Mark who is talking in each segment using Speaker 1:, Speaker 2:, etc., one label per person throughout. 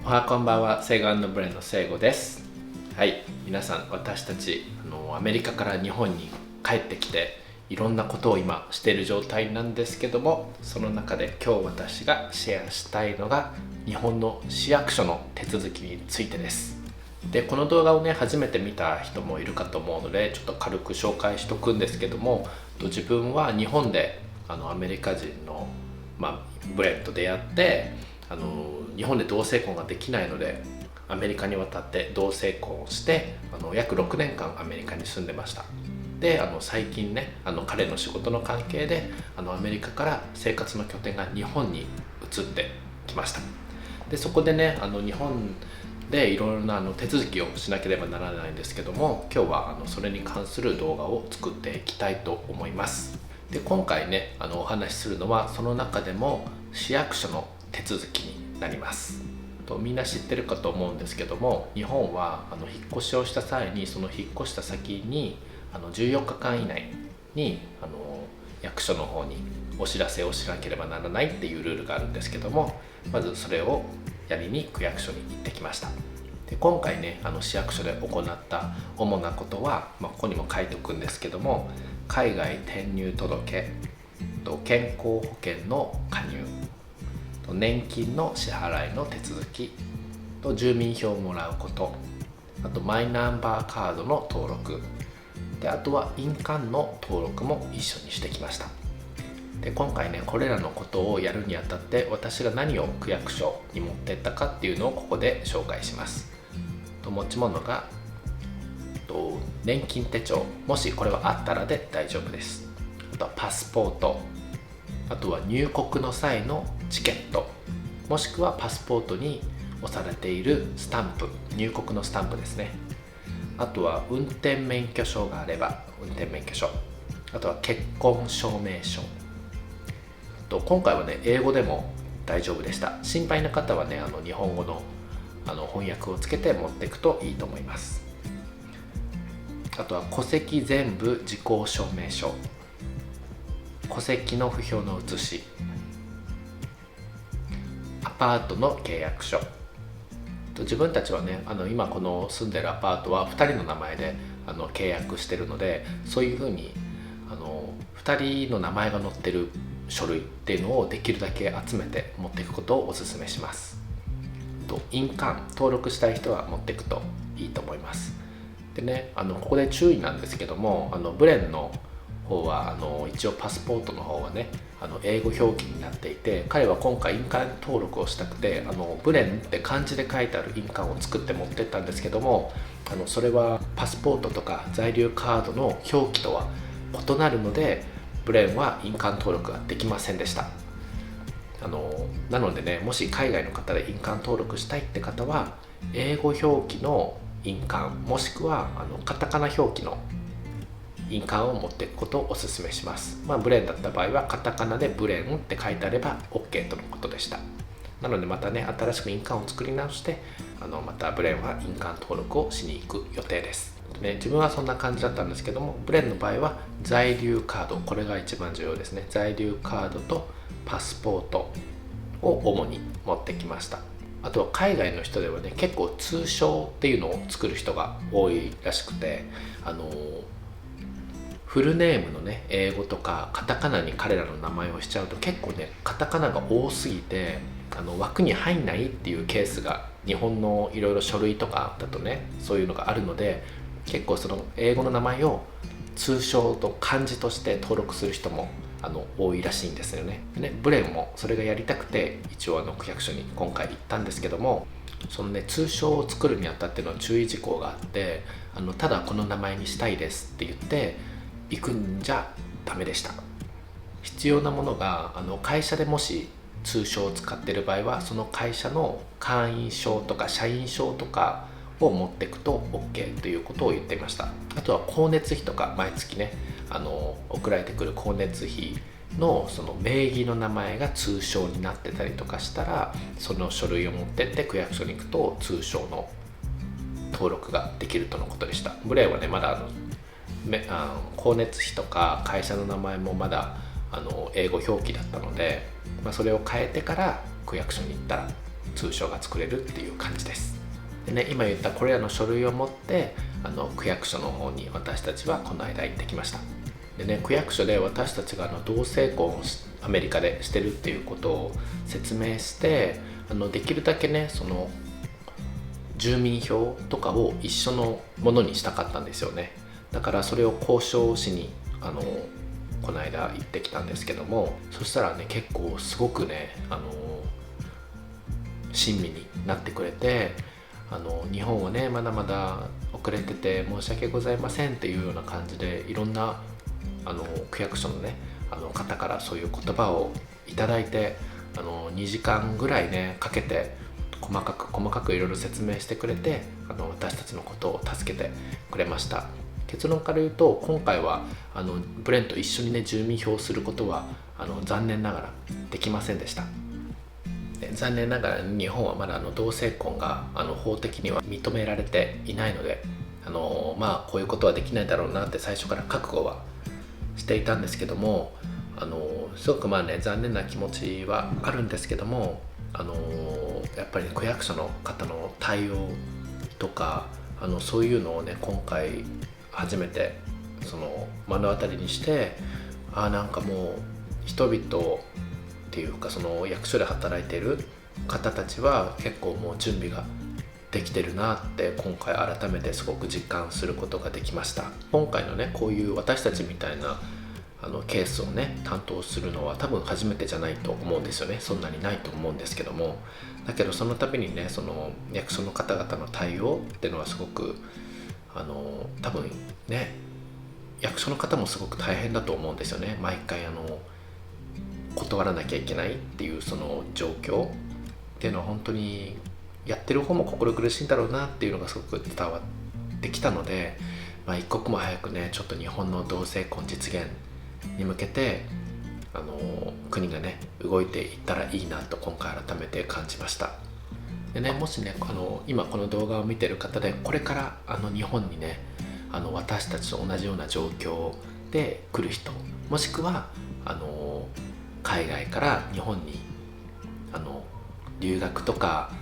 Speaker 1: おはこんばんは、セイゴ&ブレンのセイゴです。はい、皆さん、私たちアメリカから日本に帰ってきていろんなことを今している状態なんですけども、その中で今日私がシェアしたいのが日本の市役所の手続きについてです。で、この動画をね初めて見た人もいるかと思うので、ちょっと軽く紹介しとくんですけども、自分は日本でアメリカ人の、ブレンと出会って、日本で同性婚ができないのでアメリカに渡って同性婚をして約6年間アメリカに住んでました。で最近ね彼の仕事の関係でアメリカから生活の拠点が日本に移ってきました。でそこでね日本でいろいろな手続きをしなければならないんですけども、今日はそれに関する動画を作っていきたいと思います。で今回ねお話しするのはその中でも市役所の手続きになります。みんな知ってるかと思うんですけども、日本は引っ越しをした際にその引っ越した先に14日間以内に役所の方にお知らせをしなければならないっていうルールがあるんですけども、まずそれをやりに区役所に行ってきました。で今回ね市役所で行った主なことは、ここにも書いておくんですけども、海外転入届と健康保険の加入と年金の支払いの手続きと住民票をもらうこと、あとマイナンバーカードの登録で、あとは印鑑の登録も一緒にしてきました。で今回ねこれらのことをやるにあたって私が何を区役所に持ってったかっていうのをここで紹介します。持ち物が年金手帳、もしこれはあったらで大丈夫です。あとはパスポート、あとは入国の際のチケット、もしくはパスポートに押されているスタンプ、入国のスタンプですね。あとは運転免許証があれば運転免許証、あとは結婚証明書、今回はね英語でも大丈夫でした。心配な方はね日本語の翻訳をつけて持っていくといいと思います。あとは戸籍全部時効証明書、戸籍の不評の写し、アパートの契約書、自分たちはね今この住んでるアパートは2人の名前で契約してるので、そういうふうに2人の名前が載ってる書類っていうのをできるだけ集めて持っていくことをお勧めします。印鑑登録したい人は持っていくといいと思います。でねここで注意なんですけども、ブレンの方は一応パスポートの方はね英語表記になっていて、彼は今回印鑑登録をしたくてブレンって漢字で書いてある印鑑を作って持ってったんですけども、それはパスポートとか在留カードの表記とは異なるのでブレンは印鑑登録ができませんでした。なのでね、もし海外の方で印鑑登録したいって方は英語表記の印鑑もしくはカタカナ表記の印鑑を持っていくことをお勧めします。ブレンだった場合はカタカナでブレンって書いてあれば OK とのことでした。なのでまたね新しく印鑑を作り直してまたブレンは印鑑登録をしに行く予定です。自分はそんな感じだったんですけども、ブレンの場合は在留カード、これが一番重要ですね。在留カードとパスポートを主に持ってきました。あとは海外の人ではね結構通称っていうのを作る人が多いらしくて、フルネームのね英語とかカタカナに彼らの名前をしちゃうと結構ねカタカナが多すぎて枠に入んないっていうケースが日本のいろいろ書類とかだとねそういうのがあるので、結構その英語の名前を通称と漢字として登録する人も多いらしいんですよね。ブレンもそれがやりたくて一応区役所に今回行ったんですけども、そのね通称を作るにあたっての注意事項があって、ただこの名前にしたいですって言って行くんじゃダメでした。必要なものが会社でもし通称を使っている場合はその会社の会員証とか社員証とかを持っていくと OK ということを言っていました。あとは光熱費とか毎月ね送られてくる光熱費のその名義の名前が通称になってたりとかしたら、その書類を持ってって区役所に行くと通称の登録ができるとのことでした。ブレイはねまだ光熱費とか会社の名前もまだ英語表記だったので、それを変えてから区役所に行ったら通称が作れるっていう感じです。でね、今言ったこれらの書類を持って区役所の方に私たちはこの間行ってきました。でね、区役所で私たちが同性婚をアメリカでしてるっていうことを説明して、できるだけねその住民票とかを一緒のものにしたかったんですよね。だからそれを交渉しにこの間行ってきたんですけども、そしたらね結構すごくね親身になってくれて、日本はねまだまだ遅れてて申し訳ございませんっていうような感じで、いろんな区役所のね方からそういう言葉をいただいて、2時間ぐらいねかけて細かくいろいろ説明してくれて、私たちのことを助けてくれました。結論から言うと、今回はブレンと一緒にね住民票をすることは残念ながらできませんでした。で残念ながら日本はまだ同性婚が法的には認められていないので、こういうことはできないだろうなって最初から覚悟はしていたんですけども、すごく残念な気持ちはあるんですけども、やっぱり区役所の方の対応とかそういうのをね今回初めて目の当たりにして、なんかもう人々っていうかその役所で働いている方たちは結構もう準備ができてるなって今回改めてすごく実感することができました。今回のねこういう私たちみたいなケースをね担当するのは多分初めてじゃないと思うんですよね。そんなにないと思うんですけども、だけどその度にねその役所の方々の対応っていうのはすごく多分ね役所の方もすごく大変だと思うんですよね。毎回断らなきゃいけないっていうその状況っていうのは本当にやってる方も心苦しいんだろうなっていうのがすごく伝わってきたので、一刻も早くねちょっと日本の同性婚実現に向けて国がね動いていったらいいなと今回改めて感じました。でね、もしね今この動画を見てる方でこれから日本にね私たちと同じような状況で来る人、もしくは海外から日本に留学とか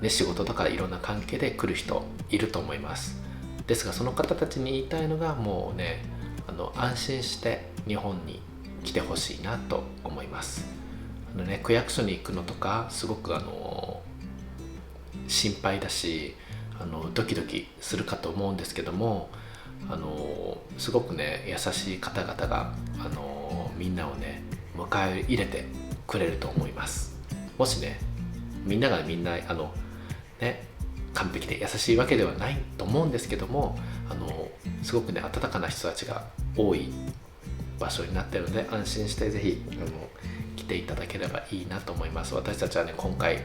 Speaker 1: 仕事とかいろんな関係で来る人いると思います。ですがその方たちに言いたいのが、もうね安心して日本に来てほしいなと思います。区役所に行くのとかすごく心配だしドキドキするかと思うんですけども、すごくね優しい方々がみんなをね迎え入れてくれると思います。もしねみんながみんな完璧で優しいわけではないと思うんですけども、すごくね温かな人たちが多い場所になっているので、安心してぜひ来ていただければいいなと思います。私たちはね今回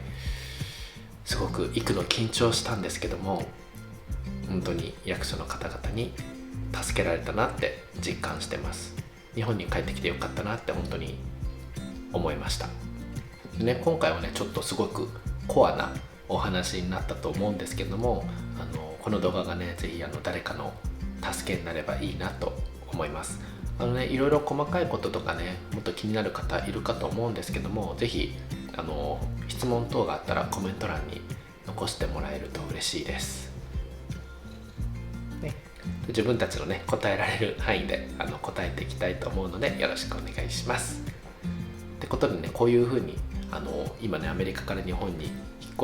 Speaker 1: すごく行くの緊張したんですけども、本当に役所の方々に助けられたなって実感してます。日本に帰ってきてよかったなって本当に思いました。でね、今回はねちょっとすごくコアなお話になったと思うんですけども、この動画がねぜひ誰かの助けになればいいなと思います。いろいろ細かいこととかねもっと気になる方いるかと思うんですけども、ぜひ質問等があったらコメント欄に残してもらえると嬉しいです、ね、自分たちのね答えられる範囲で答えていきたいと思うのでよろしくお願いします。ってことでね、こういうふうに今ねアメリカから日本に引っ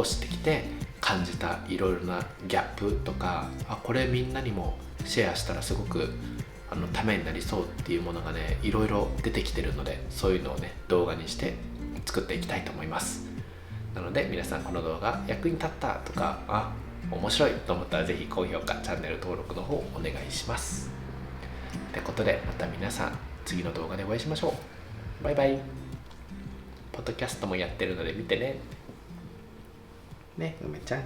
Speaker 1: 越してきて感じたいろいろなギャップとか、これみんなにもシェアしたらすごくためになりそうっていうものがねいろいろ出てきてるので、そういうのをね動画にして作っていきたいと思います。なので皆さんこの動画役に立ったとか面白いと思ったらぜひ高評価チャンネル登録の方お願いします。ってことでまた皆さん次の動画でお会いしましょう。バイバイ。ポッドキャストもやってるので見てね。ね、梅ちゃん。